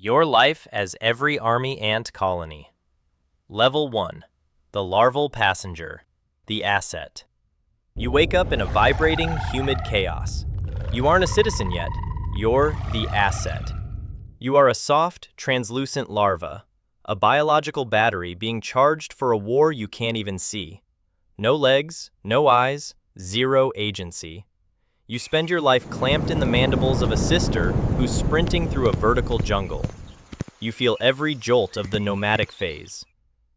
Your life as every army ant colony. Level 1. The Larval Passenger. The Asset. You wake up in a vibrating, humid chaos. You aren't a citizen yet. You're the asset. You are a soft, translucent larva, a biological battery being charged for a war you can't even see. No legs, no eyes, zero agency. You spend your life clamped in the mandibles of a sister who's sprinting through a vertical jungle. You feel every jolt of the nomadic phase.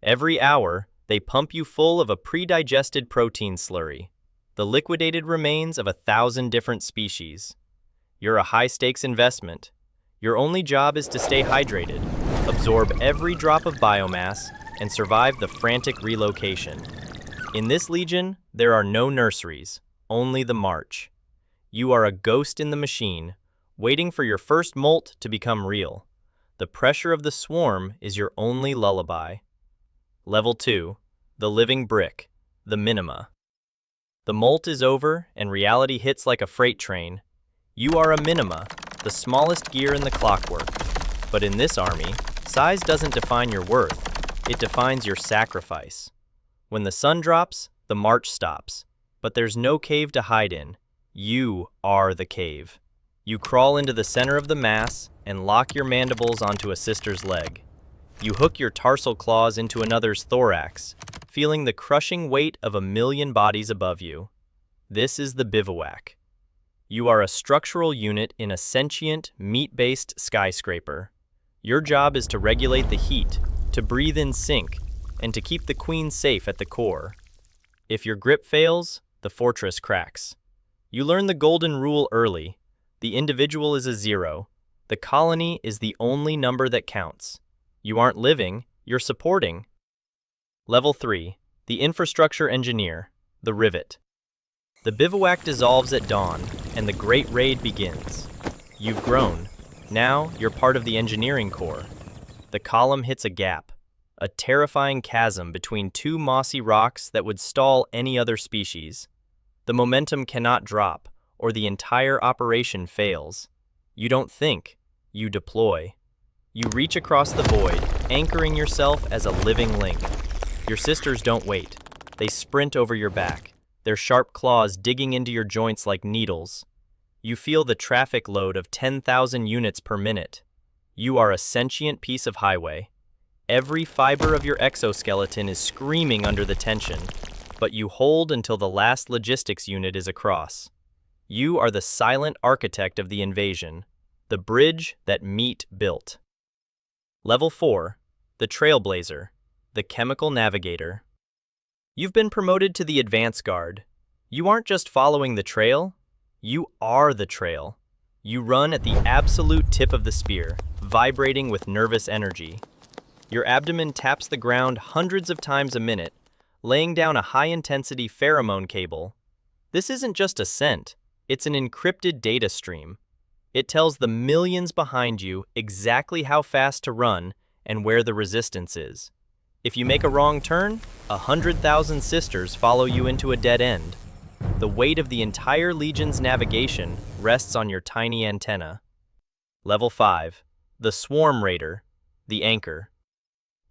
Every hour, they pump you full of a pre-digested protein slurry, the liquidated remains of 1,000 different species. You're a high-stakes investment. Your only job is to stay hydrated, absorb every drop of biomass, and survive the frantic relocation. In this legion, there are no nurseries, only the march. You are a ghost in the machine, waiting for your first molt to become real. The pressure of the swarm is your only lullaby. Level 2. The Living Brick. The Minima. The molt is over and reality hits like a freight train. You are a minima, the smallest gear in the clockwork. But in this army, size doesn't define your worth. It defines your sacrifice. When the sun drops, the march stops. But there's no cave to hide in. You are the cave. You crawl into the center of the mass and lock your mandibles onto a sister's leg. You hook your tarsal claws into another's thorax, feeling the crushing weight of 1,000,000 bodies above you. This is the bivouac. You are a structural unit in a sentient, meat-based skyscraper. Your job is to regulate the heat, to breathe in sync, and to keep the queen safe at the core. If your grip fails, the fortress cracks. You learn the golden rule early. The individual is a zero. The colony is the only number that counts. You aren't living, you're supporting. Level 3. The Infrastructure Engineer. The Rivet. The bivouac dissolves at dawn, and the Great Raid begins. You've grown. Now, you're part of the engineering corps. The column hits a gap, a terrifying chasm between two mossy rocks that would stall any other species. The momentum cannot drop, or the entire operation fails. You don't think, you deploy. You reach across the void, anchoring yourself as a living link. Your sisters don't wait. They sprint over your back, their sharp claws digging into your joints like needles. You feel the traffic load of 10,000 units per minute. You are a sentient piece of highway. Every fiber of your exoskeleton is screaming under the tension, but you hold until the last logistics unit is across. You are the silent architect of the invasion, the bridge that meat built. Level 4. The Trailblazer. The Chemical Navigator. You've been promoted to the Advance Guard. You aren't just following the trail, you are the trail. You run at the absolute tip of the spear, vibrating with nervous energy. Your abdomen taps the ground hundreds of times a minute, laying down a high-intensity pheromone cable. This isn't just a scent, it's an encrypted data stream. It tells the millions behind you exactly how fast to run and where the resistance is. If you make a wrong turn, 100,000 sisters follow you into a dead end. The weight of the entire Legion's navigation rests on your tiny antenna. Level 5. The Swarm Raider. The Anchor.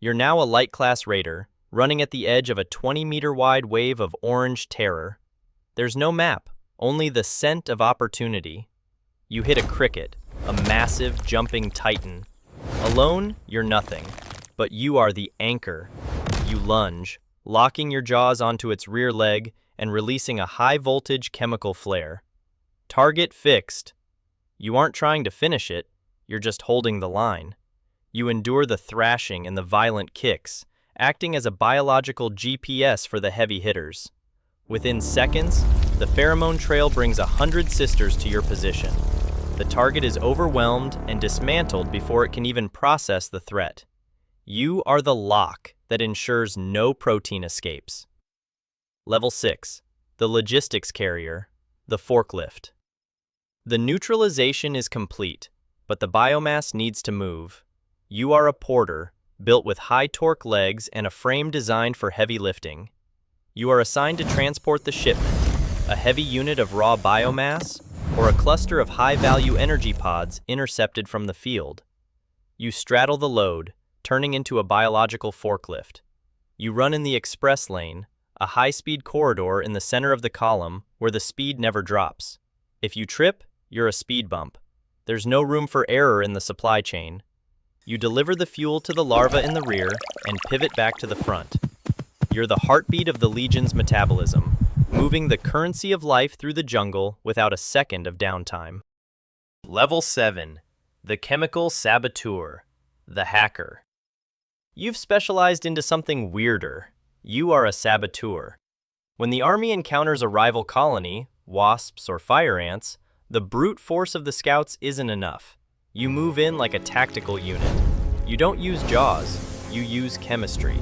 You're now a light-class raider, running at the edge of a 20-meter-wide wave of orange terror. There's no map, only the scent of opportunity. You hit a cricket, a massive, jumping titan. Alone, you're nothing, but you are the anchor. You lunge, locking your jaws onto its rear leg and releasing a high-voltage chemical flare. Target fixed. You aren't trying to finish it, you're just holding the line. You endure the thrashing and the violent kicks, acting as a biological GPS for the heavy hitters. Within seconds, the pheromone trail brings 100 sisters to your position. The target is overwhelmed and dismantled before it can even process the threat. You are the lock that ensures no protein escapes. Level 6. The Logistics Carrier. The Forklift. The neutralization is complete, but the biomass needs to move. You are a porter, built with high-torque legs and a frame designed for heavy lifting. You are assigned to transport the shipment, a heavy unit of raw biomass, or a cluster of high-value energy pods intercepted from the field. You straddle the load, turning into a biological forklift. You run in the express lane, a high-speed corridor in the center of the column where the speed never drops. If you trip, you're a speed bump. There's no room for error in the supply chain. You deliver the fuel to the larva in the rear and pivot back to the front. You're the heartbeat of the Legion's metabolism, moving the currency of life through the jungle without a second of downtime. Level 7. The Chemical Saboteur, the Hacker. You've specialized into something weirder. You are a saboteur. When the army encounters a rival colony, wasps or fire ants, the brute force of the scouts isn't enough. You move in like a tactical unit. You don't use jaws, you use chemistry.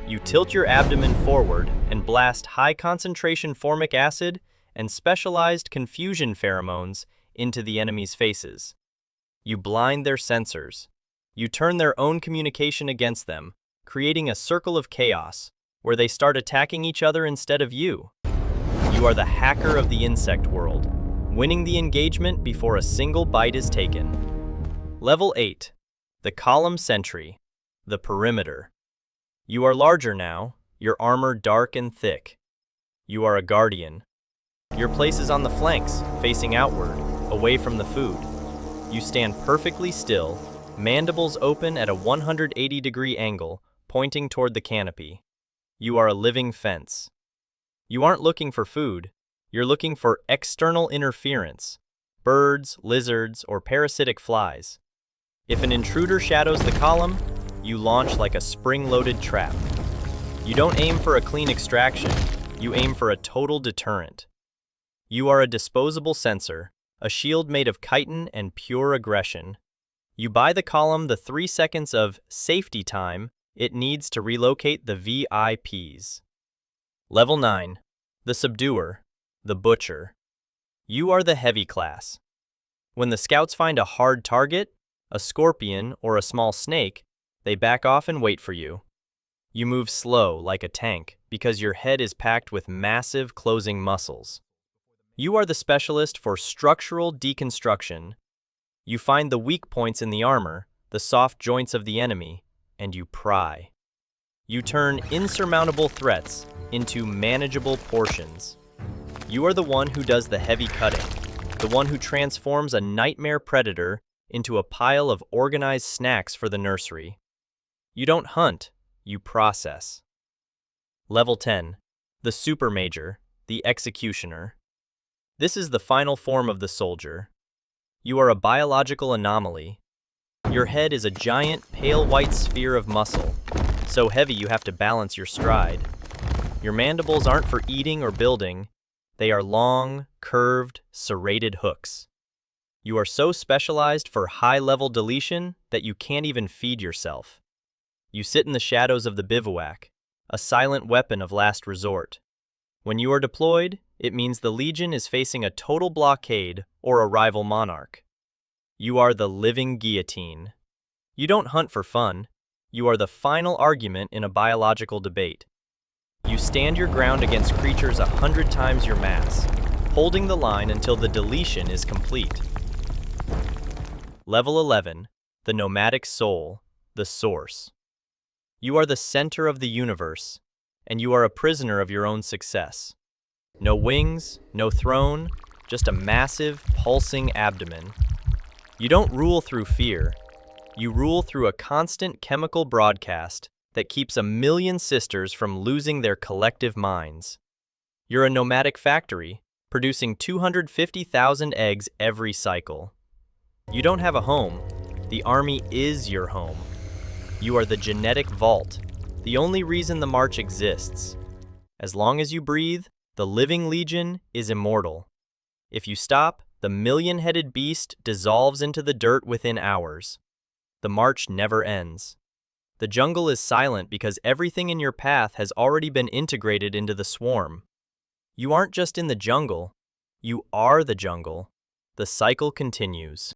You tilt your abdomen forward and blast high-concentration formic acid and specialized confusion pheromones into the enemy's faces. You blind their sensors. You turn their own communication against them, creating a circle of chaos where they start attacking each other instead of you. You are the hacker of the insect world, winning the engagement before a single bite is taken. Level 8. The Column Sentry, the Perimeter. You are larger now, your armor dark and thick. You are a guardian. Your place is on the flanks, facing outward, away from the food. You stand perfectly still, mandibles open at a 180-degree angle, pointing toward the canopy. You are a living fence. You aren't looking for food, you're looking for external interference, birds, lizards, or parasitic flies. If an intruder shadows the column, you launch like a spring-loaded trap. You don't aim for a clean extraction, you aim for a total deterrent. You are a disposable sensor, a shield made of chitin and pure aggression. You buy the column the 3 seconds of safety time it needs to relocate the VIPs. Level 9. The Subduer, the Butcher. You are the heavy class. When the scouts find a hard target, a scorpion or a small snake, they back off and wait for you. You move slow like a tank because your head is packed with massive closing muscles. You are the specialist for structural deconstruction. You find the weak points in the armor, the soft joints of the enemy, and you pry. You turn insurmountable threats into manageable portions. You are the one who does the heavy cutting, the one who transforms a nightmare predator into a pile of organized snacks for the nursery. You don't hunt, you process. Level 10. The Super Major, the Executioner. This is the final form of the soldier. You are a biological anomaly. Your head is a giant, pale white sphere of muscle, so heavy you have to balance your stride. Your mandibles aren't for eating or building, they are long, curved, serrated hooks. You are so specialized for high-level deletion that you can't even feed yourself. You sit in the shadows of the bivouac, a silent weapon of last resort. When you are deployed, it means the Legion is facing a total blockade or a rival monarch. You are the living guillotine. You don't hunt for fun. You are the final argument in a biological debate. You stand your ground against creatures 100 times your mass, holding the line until the deletion is complete. Level 11. The Nomadic Soul, the Source. You are the center of the universe, and you are a prisoner of your own success. No wings, no throne, just a massive, pulsing abdomen. You don't rule through fear. You rule through a constant chemical broadcast that keeps a million sisters from losing their collective minds. You're a nomadic factory, producing 250,000 eggs every cycle. You don't have a home. The army is your home. You are the genetic vault, the only reason the march exists. As long as you breathe, the living Legion is immortal. If you stop, the million-headed beast dissolves into the dirt within hours. The march never ends. The jungle is silent because everything in your path has already been integrated into the swarm. You aren't just in the jungle, you are the jungle. The cycle continues.